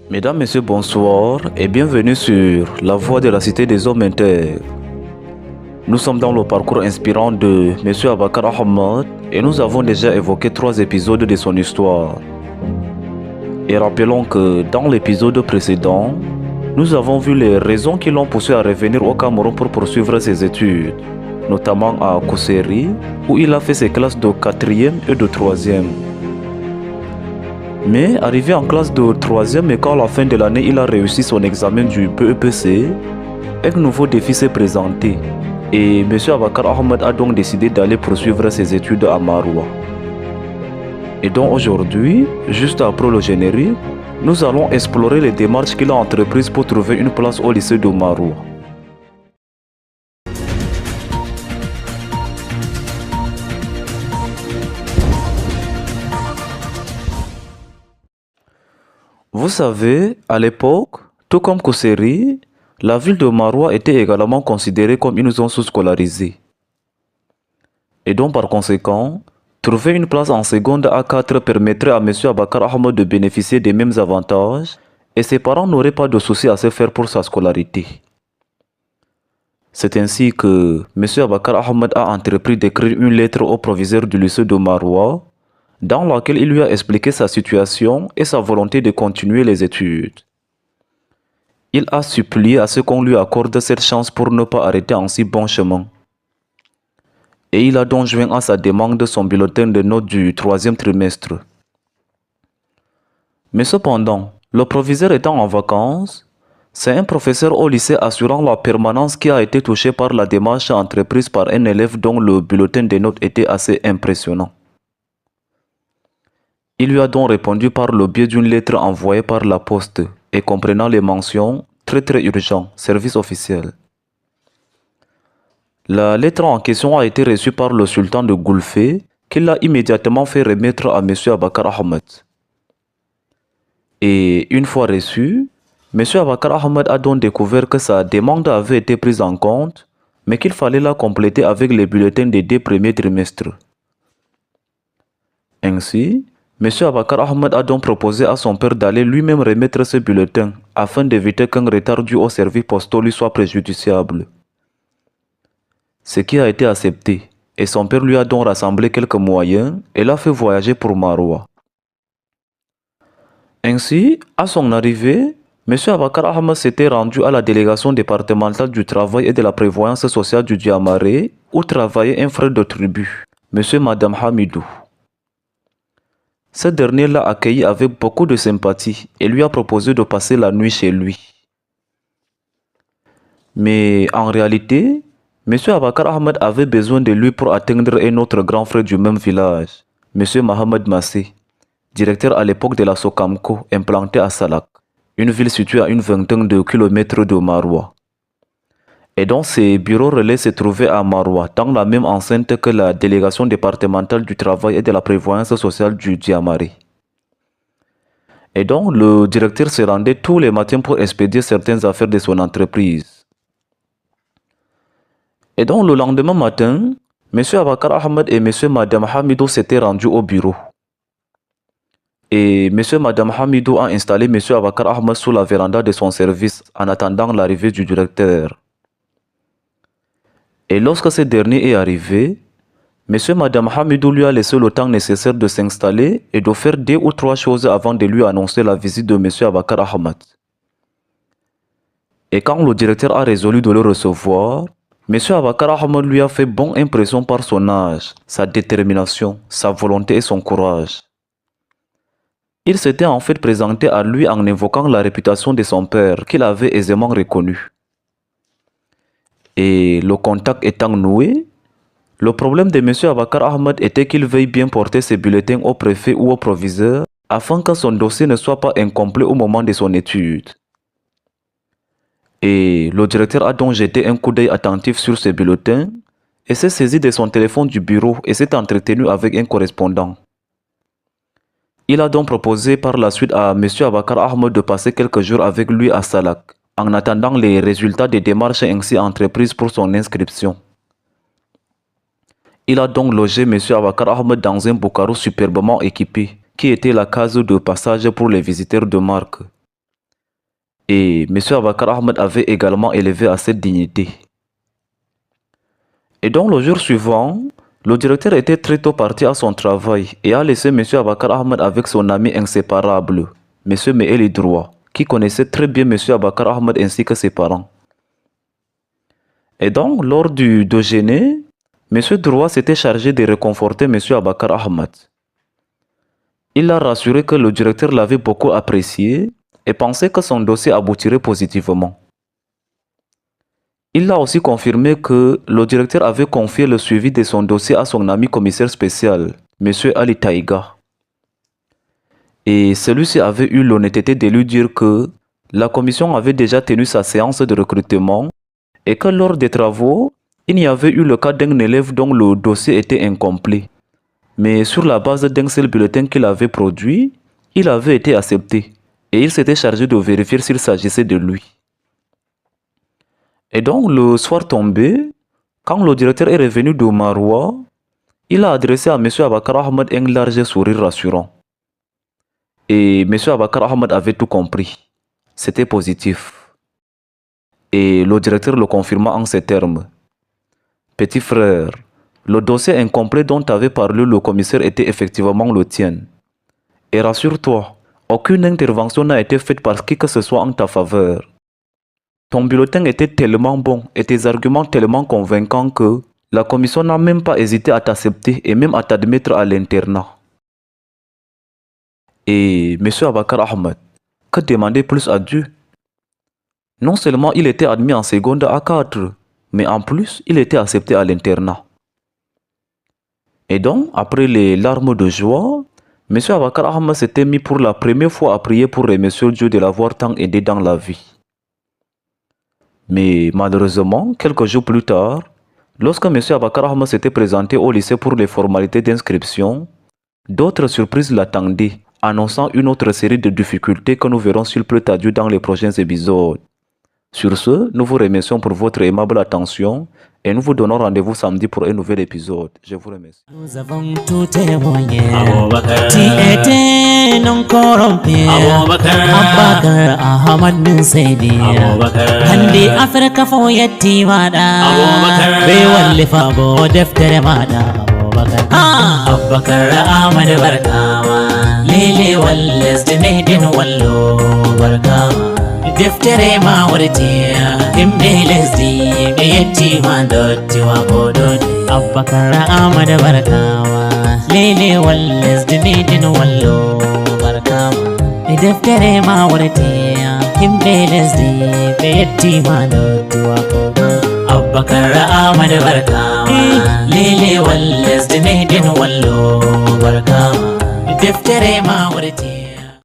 Mesdames, Messieurs, bonsoir et bienvenue sur La Voix de la Cité des Hommes Intègres. Nous sommes dans le parcours inspirant de M. Abakar Ahmad et nous avons déjà évoqué 3 épisodes de son histoire. Et rappelons que dans l'épisode précédent, nous avons vu les raisons qui l'ont poussé à revenir au Cameroun pour poursuivre ses études, notamment à Kousseri, où il a fait ses classes de 4e et de 3e. Mais arrivé en classe de 3e et qu'à la fin de l'année il a réussi son examen du BEPC, un nouveau défi s'est présenté et M. Abakar Ahmad a donc décidé d'aller poursuivre ses études à Maroua. Et donc aujourd'hui, juste après le générique, nous allons explorer les démarches qu'il a entreprises pour trouver une place au lycée de Maroua. Vous savez, à l'époque, tout comme Kousseri, la ville de Maroua était également considérée comme une zone sous-scolarisée. Et donc par conséquent, trouver une place en seconde A4 permettrait à M. Abakar Ahmad de bénéficier des mêmes avantages et ses parents n'auraient pas de soucis à se faire pour sa scolarité. C'est ainsi que M. Abakar Ahmad a entrepris d'écrire une lettre au proviseur du lycée de Maroua dans laquelle il lui a expliqué sa situation et sa volonté de continuer les études. Il a supplié à ce qu'on lui accorde cette chance pour ne pas arrêter en si bon chemin. Et il a donc joint à sa demande son bulletin de notes du 3e trimestre. Mais cependant, le proviseur étant en vacances, c'est un professeur au lycée assurant la permanence qui a été touché par la démarche entreprise par un élève dont le bulletin de notes était assez impressionnant. Il lui a donc répondu par le biais d'une lettre envoyée par la poste et comprenant les mentions « très urgent, service officiel ». La lettre en question a été reçue par le sultan de Goulfé qui l'a immédiatement fait remettre à M. Abakar Ahmad. Et une fois reçue, M. Abakar Ahmad a donc découvert que sa demande avait été prise en compte, mais qu'il fallait la compléter avec les bulletins des 2 premiers trimestres. Ainsi, M. Abakar Ahmad a donc proposé à son père d'aller lui-même remettre ce bulletin afin d'éviter qu'un retard dû au service postal lui soit préjudiciable. Ce qui a été accepté, et son père lui a donc rassemblé quelques moyens et l'a fait voyager pour Maroua. Ainsi, à son arrivée, M. Abakar Ahmad s'était rendu à la délégation départementale du travail et de la prévoyance sociale du Diamaré où travaillait un frère de tribu, M. Madame Hamidou. Ce dernier l'a accueilli avec beaucoup de sympathie et lui a proposé de passer la nuit chez lui. Mais en réalité, M. Abakar Ahmad avait besoin de lui pour atteindre un autre grand frère du même village, M. Mohamed Massé, directeur à l'époque de la Socamco implantée à Salak, une ville située à une vingtaine de kilomètres de Maroua. Et donc ses bureaux relais se trouvaient à Maroua, dans la même enceinte que la délégation départementale du travail et de la prévoyance sociale du Diamaré. Et donc le directeur se rendait tous les matins pour expédier certaines affaires de son entreprise. Et donc le lendemain matin, M. Abakar Ahmad et M. Madame Hamidou s'étaient rendus au bureau. Et M. Madame Hamidou a installé M. Abakar Ahmad sous la véranda de son service en attendant l'arrivée du directeur. Et lorsque ce dernier est arrivé, M. Madame Hamidou lui a laissé le temps nécessaire de s'installer et de faire 2 ou 3 choses avant de lui annoncer la visite de M. Abakar Ahmad. Et quand le directeur a résolu de le recevoir, M. Abakar Ahmad lui a fait bonne impression par son âge, sa détermination, sa volonté et son courage. Il s'était en fait présenté à lui en évoquant la réputation de son père qu'il avait aisément reconnue. Et le contact étant noué, le problème de M. Abakar Ahmad était qu'il veuille bien porter ses bulletins au préfet ou au proviseur afin que son dossier ne soit pas incomplet au moment de son étude. Et le directeur a donc jeté un coup d'œil attentif sur ses bulletins et s'est saisi de son téléphone du bureau et s'est entretenu avec un correspondant. Il a donc proposé par la suite à M. Abakar Ahmad de passer quelques jours avec lui à Salak, en attendant les résultats des démarches ainsi entreprises pour son inscription. Il a donc logé M. Abakar Ahmad dans un boucarou superbement équipé, qui était la case de passage pour les visiteurs de marque. Et M. Abakar Ahmed avait également élevé à cette dignité. Et donc le jour suivant, le directeur était très tôt parti à son travail et a laissé M. Abakar Ahmed avec son ami inséparable, M. Meeli Droua, qui connaissait très bien M. Abakar Ahmed ainsi que ses parents. Et donc, lors du déjeuner, M. Droua s'était chargé de réconforter M. Abakar Ahmed. Il a rassuré que le directeur l'avait beaucoup apprécié et pensait que son dossier aboutirait positivement. Il a aussi confirmé que le directeur avait confié le suivi de son dossier à son ami commissaire spécial, M. Ali Taïga. Et celui-ci avait eu l'honnêteté de lui dire que la commission avait déjà tenu sa séance de recrutement et que lors des travaux, il y avait eu le cas d'un élève dont le dossier était incomplet. Mais sur la base d'un seul bulletin qu'il avait produit, il avait été accepté et il s'était chargé de vérifier s'il s'agissait de lui. Et donc, le soir tombé, quand le directeur est revenu de Maroua, il a adressé à M. Abakar Ahmed un large sourire rassurant. Et M. Abakar Ahmed avait tout compris. C'était positif. Et le directeur le confirma en ces termes. Petit frère, le dossier incomplet dont avait parlé le commissaire était effectivement le tien. Et rassure-toi, aucune intervention n'a été faite par qui que ce soit en ta faveur. Ton bulletin était tellement bon et tes arguments tellement convaincants que la commission n'a même pas hésité à t'accepter et même à t'admettre à l'internat. Et M. Abakar Ahmed, que demander plus à Dieu? Non seulement il était admis en seconde à 4, mais en plus il était accepté à l'internat. Et donc, après les larmes de joie, M. Abakar Ahmed s'était mis pour la première fois à prier pour remercier Dieu de l'avoir tant aidé dans la vie. Mais malheureusement, quelques jours plus tard, lorsque M. Abakar Ahmed s'était présenté au lycée pour les formalités d'inscription, d'autres surprises l'attendaient, annonçant une autre série de difficultés que nous verrons s'il plaît à Dieu dans les prochains épisodes. Sur ce, nous vous remercions pour votre aimable attention et nous vous donnons rendez-vous samedi pour un nouvel épisode. Je vous remercie. Nous avons tout témoigné. Tu étais non corrompu. Abakar Ahmed bin Saidi. Handi Afrika fo yetti mada. Be walli fa bo deftere mada. Abakar Ahmed barkawa. Lele walles dinedin wallo barkawa. Deftere ma warti himɓe lesdi ɓe yettima dottiwa ko dodi Abakar Ahmed barkawa lelewal lesdi meɗen wallo barkawa deftere ma warti himɓe lesdi ɓe yettima dottiwa ko dodi Abakar Ahmed barkawa lelewal lesdi meɗen wallo barkawa deftere ma warti